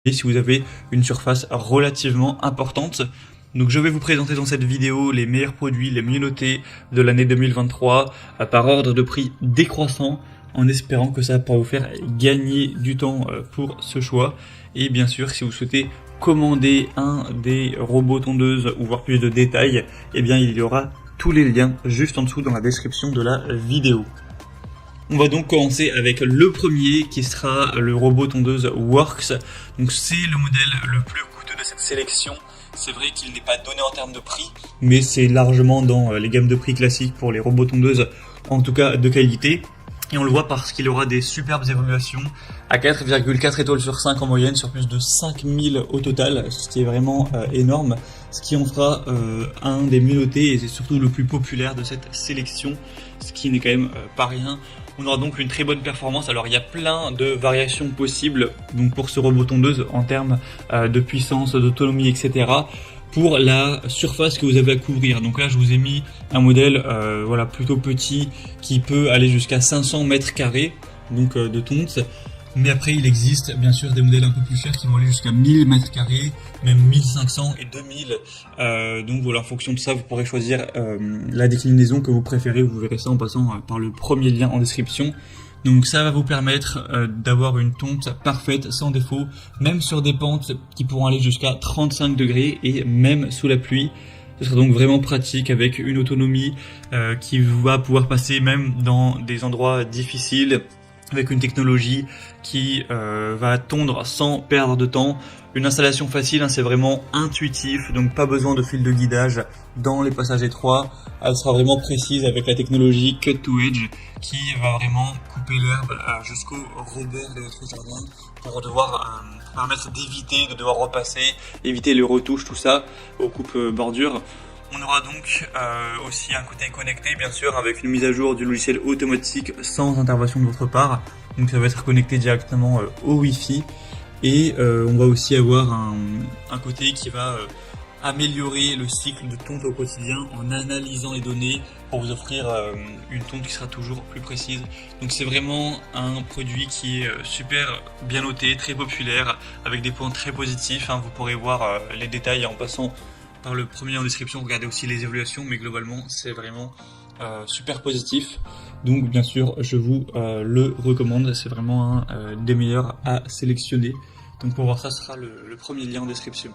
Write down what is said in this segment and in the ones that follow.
et si vous avez une surface relativement importante. Donc je vais vous présenter dans cette vidéo les meilleurs produits, les mieux notés de l'année 2023 par ordre de prix décroissant, en espérant que ça va pouvoir vous faire gagner du temps pour ce choix. Et bien sûr, si vous souhaitez commander un des robots tondeuses ou voir plus de détails, eh bien il y aura tous les liens juste en dessous dans la description de la vidéo. On va donc commencer avec le premier qui sera le robot tondeuse Worx. Donc c'est le modèle le plus coûteux de cette sélection. C'est vrai qu'il n'est pas donné en termes de prix, mais c'est largement dans les gammes de prix classiques pour les robots tondeuses, en tout cas de qualité. Et on le voit parce qu'il aura des superbes évaluations à 4,4 étoiles sur 5 en moyenne, sur plus de 5000 au total, ce qui est vraiment énorme, ce qui en fera un des mieux notés et c'est surtout le plus populaire de cette sélection, ce qui n'est quand même pas rien. On aura donc une très bonne performance. Alors il y a plein de variations possibles donc pour ce robot tondeuse en termes de puissance, d'autonomie, etc. pour la surface que vous avez à couvrir. Donc là je vous ai mis un modèle voilà, plutôt petit qui peut aller jusqu'à 500 mètres carrés donc de tonte. Mais après il existe bien sûr des modèles un peu plus chers qui vont aller jusqu'à 1000 mètres carrés, même 1500 et 2000. Donc voilà, en fonction de ça vous pourrez choisir la déclinaison que vous préférez. Vous verrez ça en passant par le premier lien en description. Donc ça va vous permettre d'avoir une tonte parfaite, sans défaut, même sur des pentes qui pourront aller jusqu'à 35 degrés et même sous la pluie. Ce sera donc vraiment pratique avec une autonomie qui va pouvoir passer même dans des endroits difficiles, avec une technologie qui va tondre sans perdre de temps. Une installation facile, c'est vraiment intuitif, donc pas besoin de fil de guidage dans les passages étroits. Elle sera vraiment précise avec la technologie Cut to Edge qui va vraiment couper l'herbe jusqu'au rebord de votre jardin pour devoir permettre d'éviter de devoir repasser, éviter les retouches, tout ça, aux coupes bordures. On aura donc aussi un côté connecté bien sûr avec une mise à jour du logiciel automatique sans intervention de votre part. Donc ça va être connecté directement au Wi-Fi et on va aussi avoir un côté qui va améliorer le cycle de tonte au quotidien en analysant les données pour vous offrir une tonte qui sera toujours plus précise. Donc c'est vraiment un produit qui est super bien noté, très populaire, avec des points très positifs. Vous pourrez voir les détails en passant par le premier en description, regardez aussi les évaluations, mais globalement c'est vraiment super positif. Donc bien sûr je vous le recommande, c'est vraiment un des meilleurs à sélectionner. Donc pour voir ça, ce sera le premier lien en description.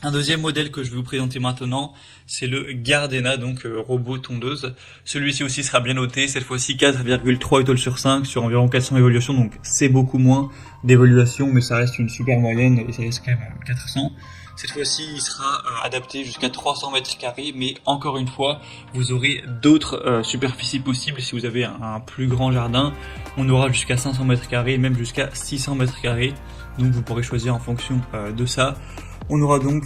Un deuxième modèle que je vais vous présenter maintenant, c'est le Gardena, donc robot tondeuse. Celui-ci aussi sera bien noté, cette fois-ci 4,3 étoiles sur 5 sur environ 400 évaluations, donc c'est beaucoup moins d'évaluations, mais ça reste une super moyenne et ça reste quand même 400. Cette fois-ci, il sera adapté jusqu'à 300 mètres carrés, mais encore une fois, vous aurez d'autres superficies possibles. Si vous avez un plus grand jardin, on aura jusqu'à 500 mètres carrés, même jusqu'à 600 mètres carrés. Donc vous pourrez choisir en fonction de ça. On aura donc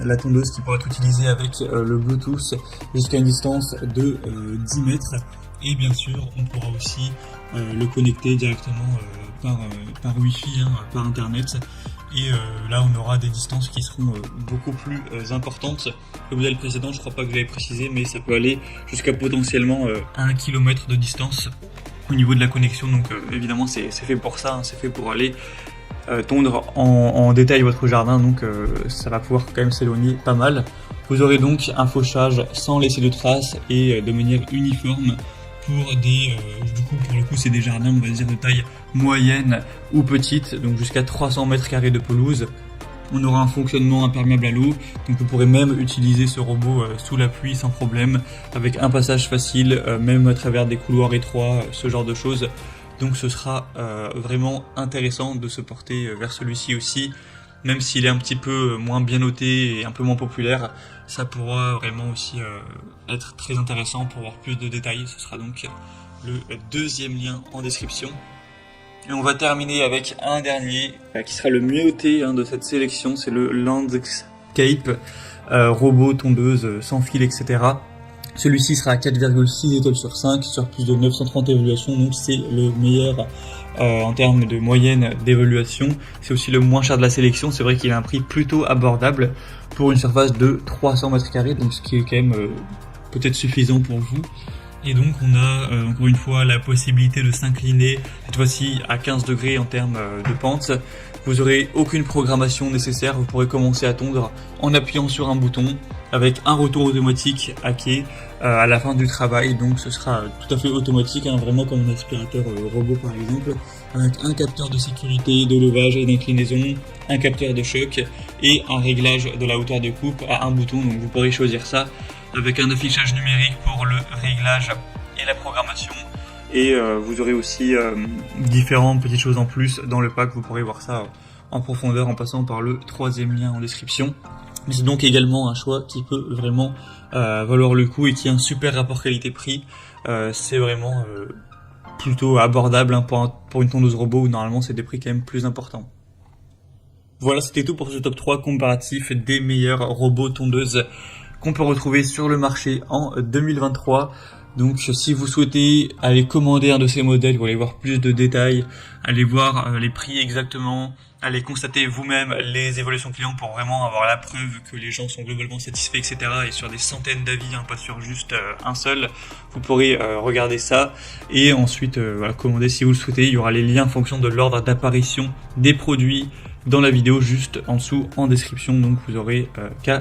la tondeuse qui pourra être utilisée avec le Bluetooth jusqu'à une distance de 10 mètres. Et bien sûr, on pourra aussi le connecter directement par Wi-Fi, par Internet. Et là, on aura des distances qui seront beaucoup plus importantes. Le modèle précédent, je crois pas que je l'avais précisé, mais ça peut aller jusqu'à potentiellement 1 km de distance au niveau de la connexion. Donc évidemment, c'est fait pour ça, c'est fait pour aller tondre en détail votre jardin, donc ça va pouvoir quand même s'éloigner pas mal. Vous aurez donc un fauchage sans laisser de traces et de manière uniforme pour des pour le coup c'est des jardins on va dire de taille moyenne ou petite, donc jusqu'à 300 mètres carrés de pelouse. On aura un fonctionnement imperméable à l'eau, donc vous pourrez même utiliser ce robot sous la pluie sans problème, avec un passage facile, même à travers des couloirs étroits, ce genre de choses. Donc ce sera vraiment intéressant de se porter vers celui-ci aussi, même s'il est un petit peu moins bien noté et un peu moins populaire. Ça pourra vraiment aussi être très intéressant pour voir plus de détails. Ce sera donc le deuxième lien en description. Et on va terminer avec un dernier qui sera le mieux noté de cette sélection, c'est le Landscape robot tondeuse sans fil, etc. Celui-ci sera à 4,6 étoiles sur 5 sur plus de 930 évaluations, donc c'est le meilleur en termes de moyenne d'évaluation. C'est aussi le moins cher de la sélection, c'est vrai qu'il a un prix plutôt abordable pour une surface de 300 mètres carrés, donc ce qui est quand même peut-être suffisant pour vous. Et donc on a encore une fois la possibilité de s'incliner, cette fois-ci à 15 degrés en termes de pente. Vous aurez aucune programmation nécessaire, vous pourrez commencer à tondre en appuyant sur un bouton avec un retour automatique hacké à la fin du travail. Donc ce sera tout à fait automatique, hein, vraiment comme un aspirateur robot par exemple, avec un capteur de sécurité, de levage et d'inclinaison, un capteur de choc et un réglage de la hauteur de coupe à un bouton. Donc vous pourrez choisir ça avec un affichage numérique pour le réglage et la programmation. Et vous aurez aussi différentes petites choses en plus dans le pack. Vous pourrez voir ça en profondeur en passant par le troisième lien en description. Mais c'est donc également un choix qui peut vraiment valoir le coup et qui a un super rapport qualité-prix. C'est vraiment plutôt abordable, hein, pour une tondeuse robot où normalement c'est des prix quand même plus importants. Voilà, c'était tout pour ce top 3 comparatif des meilleurs robots tondeuses qu'on peut retrouver sur le marché en 2023. Donc si vous souhaitez aller commander un de ces modèles, vous allez voir plus de détails, allez voir les prix exactement, allez constater vous-même les évaluations clients pour vraiment avoir la preuve que les gens sont globalement satisfaits, etc. Et sur des centaines d'avis, hein, pas sur juste un seul, vous pourrez regarder ça et ensuite voilà, commander si vous le souhaitez. Il y aura les liens en fonction de l'ordre d'apparition des produits dans la vidéo juste en dessous en description, donc vous aurez qu'à